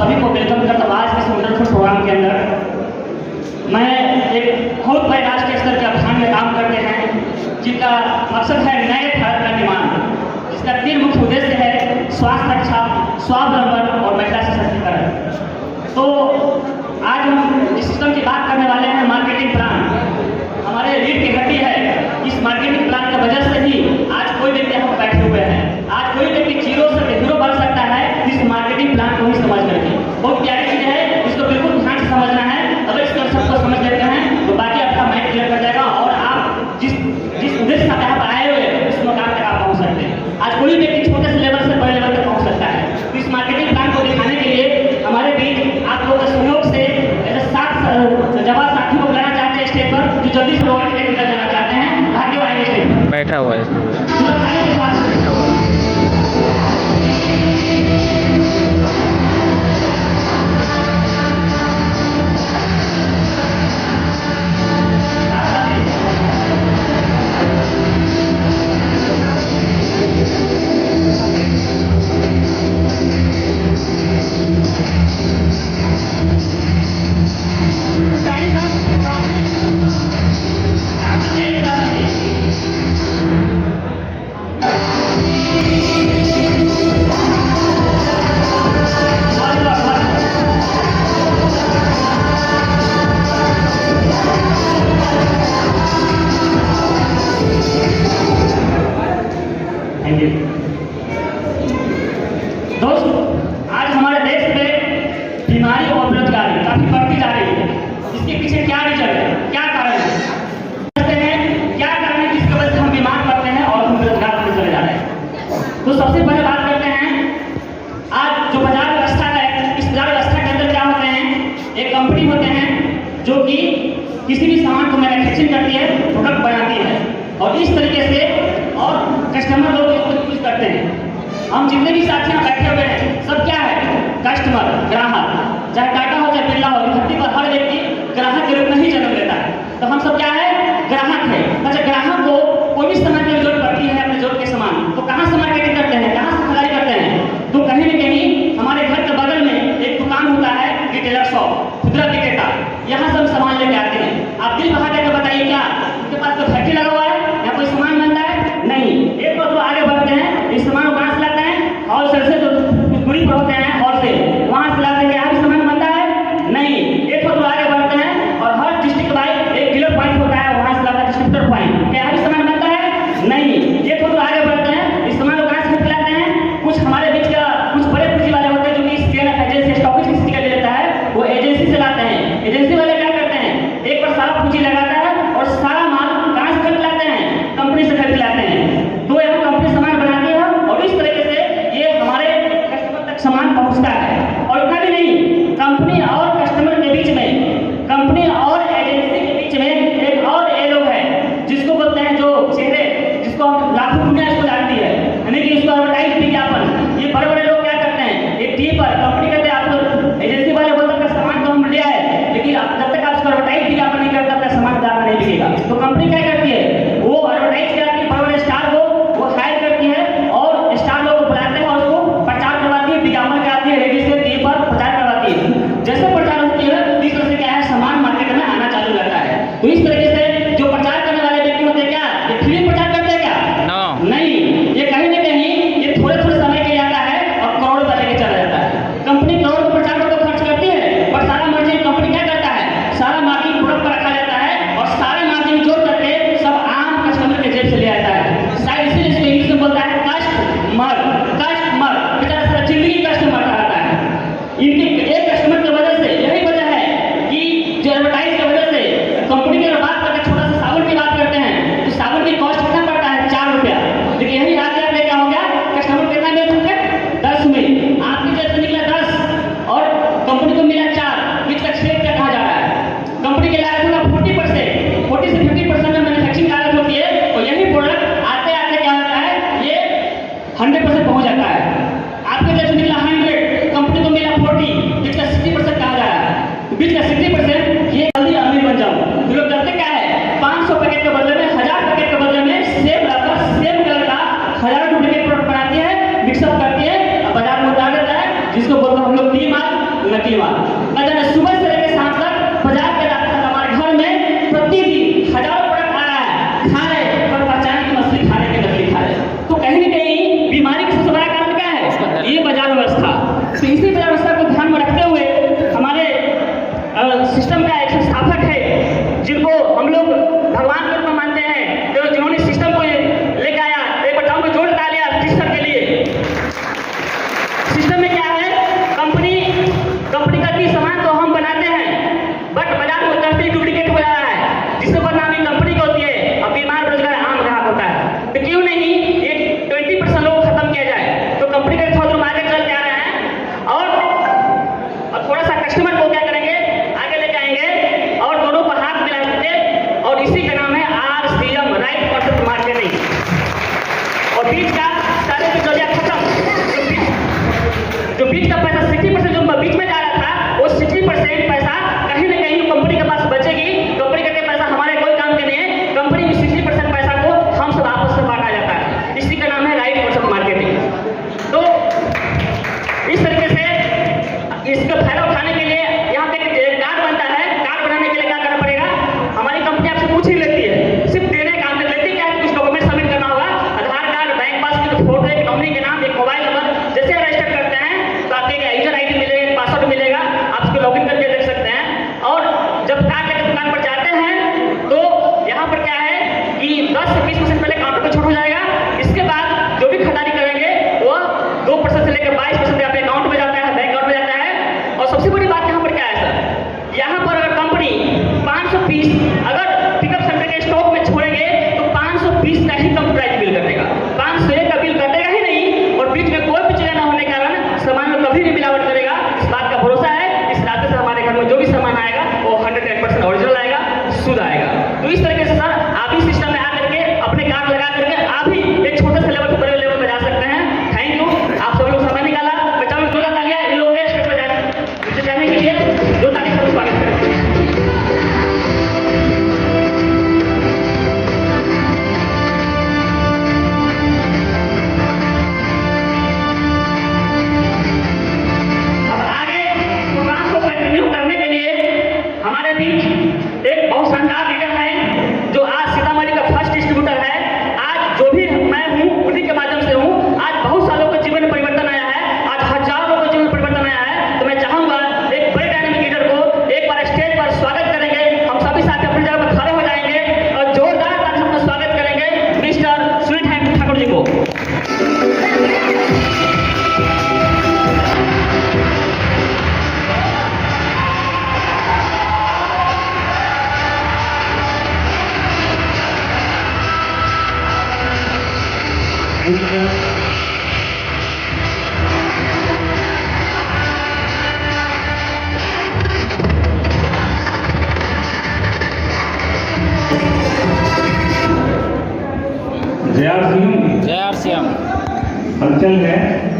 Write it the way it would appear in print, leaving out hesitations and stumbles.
सभी को वेलकम करता हूँ आज के इस वंडरफुल प्रोग्राम के अंदर। मैं एक बहुत बड़े राष्ट्रीय स्तर के अभियान में काम करते हैं जिनका मकसद है नए भारत का निर्माण। इसका 3 मुख्य उद्देश्य है स्वास्थ्य रक्षा, स्वावलंबन और महिला सशक्तिकरण। तो आज हम इस सिस्टम की बात करने वाले हैं मार्केटिंग प्लान। हमारे रीढ़ की हड्डी है। इस मार्केटिंग प्लान की वजह से ही आज कोई व्यक्ति यहाँ बैठे हुए हैं। आज कोई व्यक्ति जीरो से हीरो बन सकता है इस मार्केटिंग प्लान को ही समझ करके। बहुत प्यारी चीज है, इसको बिल्कुल ध्यान से समझना है। अगर इस कंसेप्ट को समझ लेते हैं तो बाकी आपका माइंड क्लियर कर जाएगा और आप जिस उद्देश्य से आप आए हुए उस मुकाम तक आप पहुँच सकते हैं। आज कोई व्यक्ति छोटे से लेवल से बड़े लेवल तक पहुँच सकता है। तो इस मार्केटिंग प्लान को दिखाने के लिए हमारे बीच आप लोगों के सहयोग से ऐसे 7 जवाब साथियों को बुलाना चाहते हैं स्टेज पर, जो जल्दी से लोग निकल जाना चाहते हैं। भाग्य आएंगे स्टेज पर। बैठा हुआ है। दोस्त, आज हमारे देश में बीमारी और बेरोजगारी काफी बढ़ती जा रही है। इसके पीछे क्या रीजन है, क्या कारण है, क्या कारण है जिसकी वजह से हम बीमार पड़ते हैं और हम बेरोजगार होने चले जा रहे हैं। तो सबसे पहले बात करते हैं आज जो बाजार व्यवस्था है। इस बाजार व्यवस्था के अंदर क्या होते हैं, एक कंपनी होते हैं जो कि किसी भी सामान को मैन्युफैक्चरिंग करती है, प्रोडक्ट बनाती है और इस तरीके से और कस्टमर लोग इसको यूज करते हैं। हम जितने भी साथी यहाँ बैठे हुए हैं सब क्या है, कस्टमर, ग्राहक। चाहे टाटा हो चाहे बिरला हो, धरती पर हर व्यक्ति ग्राहक के रूप में ही जन्म लेता है। तो हम सब क्या है, ग्राहक है। अच्छा, ग्राहक को कोई भी सामान की जरूरत पड़ती है, अपने जरूरत के सामान, तो कहाँ से मार्केटिंग करते हैं, कहाँ से खरीदारी करते हैं? तो कहीं न कहीं हमारे घर के बगल में एक दुकान होता है, रिटेलर शॉप, खुदरा विक्रेता। यहाँ से हम सामान लेके आते हैं। आप दिल बहा देकर बताइए, क्या उनके पास तो फैक्ट्री लगा हुआ है या कोई सामान बनता है? नहीं। एक तो आगे बढ़ते हैं, इस सामान को कहाँ से लाते हैं? होलसेल से, जो दूरी पर होते हैं होलसेल, वहाँ से लाते हैं। यहाँ भी सामान बनता है? नहीं। एक तो आगे बढ़ते हैं और हर डिस्ट्रिक्ट वाइज एक डीलर पॉइंट होता है, वहाँ से लाता है डिस्ट्रीब्यूटर पॉइंट। यहाँ भी सामान बनता है? नहीं। एक तो आगे बढ़ते हैं, इस सामान को कहाँ से लाते हैं? कुछ हमारे बीच का कुछ बड़े पूंजी वाले होते हैं जो कि स्कैन एजेंसी, स्टॉक किसी का ले लेता है, वो एजेंसी से लाते हैं। एजेंसी वाले क्या करते हैं, एक बार सारा पूंजी लगाता है और सारा माल कहाँ से खरीद लाते हैं? कंपनी से खरीद लाते हैं। तो यहाँ कंपनी सामान बनाती है और इस तरीके से ये हमारे कस्टमर तक सामान पहुँचता है। और इतना भी नहीं, कंपनी और कस्टमर के बीच में, कंपनी और एजेंसी के बीच में एक और ये लोग है जिसको बोलते हैं, जो चेहरे, जिसको हम लाखों दुनिया इसको जानती है, यानी कि इसको एडवर्टाइज विज्ञापन। ये बड़े बड़े लोग क्या करते हैं, एक टीवी पर कंपनी कहते हैं, आप लोग एजेंसी वाले बोलते हैं सामान तो हम ले आए, लेकिन जब तक नकली माल। न जाने सुबह से लेकर शाम तक बाजार के रास्ते हमारे घर में प्रतिदिन हजारों प्रोडक्ट आ रहा है, खा रहे पर पहचान की मछली खा रहे, नकली खा रहे। तो कहीं न कहीं बीमारी का सबसे बड़ा कारण क्या है? ये बाजार व्यवस्था। तो इसी बाजार व्यवस्था को ध्यान में रखते हुए हमारे सिस्टम का एक संस्थापक है जिनको हम लोग भगवान के रूप में मानते हैं, तो जिन्होंने सिस्टम को लेकर आया, एक बटाव में जोड़ डालिया सिस्टम के लिए। सिस्टम में क्या है? कंपनी का भी सामान तो हम बनाते हैं, बट बाजार में उतरते ही डुप्लीकेट हो जा रहा है, जिससे बदनामी कंपनी को होती है और बीमार बेरोजगार आम ग्राहक होता है। तो क्यों नहीं ये 20% लोग खत्म किया जाए? तो कंपनी का थोड़ा मार्केट चल के आ रहा है और थोड़ा सा कस्टमर को क्या करेंगे, आगे लेके आएंगे और दोनों को हाथ मिला देंगे, और इसी का नाम है RCM, राइट कॉन्सेप्ट मार्केटिंग। और बीच का सारे जरिया खत्म। जो बीच का पैसा 60% जो बीच में जा रहा था, वो 60% पैसा कहीं ना कहीं कंपनी के पास बचेगी। कंपनी का पैसा हमारे कोई काम के नहीं है, कंपनी में 60% पैसा को हम सब आपस में बांटा जाता है। इसी का नाम है राइट कॉन्सेप्ट मार्केटिंग। तो इस तरीके से इसका फायदा उठाने के लिए यहाँ पे एक कार्ड बनता है। कार्ड बनाने के लिए क्या करना पड़ेगा? हमारी कंपनी आपसे पूछ ही लेती है, सिर्फ देने का काम लेती क्या है, कुछ डॉक्यूमेंट सबमिट करना होगा, आधार कार्ड, बैंक पासबुक, फोटो, एक नॉमिनी के नाम, एक मोबाइल नंबर। जैसे रजिस्टर करते हैं तो आपको एक यूजर ID मिलेगा, पासवर्ड मिलेगा, आप उसको लॉगिन करके देख सकते हैं। और जब कार्ड लेकर दुकान पर जाते हैं तो यहाँ पर क्या है कि 10 से 20% पहले काउंटर पर छूट हो जाएगा। इसके बाद जो भी खरीदारी करेंगे वो 2% से लेकर 22% आपके अकाउंट में जाता है, बैंक अकाउंट में जाता है। और सबसे बड़ी बात यहाँ पर क्या है सर, यहाँ पर अगर कंपनी 500 पीस अगर पिकअप सेंटर के स्टॉक में छोड़ेंगे तो 500 पीस का ही कम प्राइस बिल कर देगा, 500 का बिल कर देगा ही नहीं। और बीच में कोई भी चीज़ न होने के कारण सामान में कभी नहीं मिलावट करेगा। इस बात का भरोसा है। इस रास्ते से हमारे घर में जो भी सामान आएगा वो 100% ओरिजिनल आएगा, शुद्ध आएगा। तो इस तरीके से सर आप इस सिस्टम में आ करके अपने कार्ड लगा करके आप भी एक छोटे से लेवल से बड़े लेवल पर जा सकते हैं। थैंक यू, आप सब लोग समय निकाला। बच्चा लोग जोरदार तालियां इन लोगों के स्टेज पर जाने के लिए, जो तारीफ का स्वागत करें। करने के लिए हमारे बीच एक बहुत शानदार लीडर है जो आज सीतामढ़ी का फर्स्ट डिस्ट्रीब्यूटर है। आज जो भी मैं हूँ उन्हीं के माध्यम से हूँ। आज बहुत सालों के जीवन में परिवर्तन आया है, आज हजारों लोगों के जीवन में परिवर्तन आया है। तो मैं चाहूंगा एक बड़े डायनामिक लीडर को एक बार स्टेज पर स्वागत करेंगे। हम सभी साथी अपनी जगह पर खड़े हो जाएंगे और जोरदार ताली से अपना स्वागत करेंगे mister sweet hand Thakur ji को। जय RCM। जय RCM। हलचल है।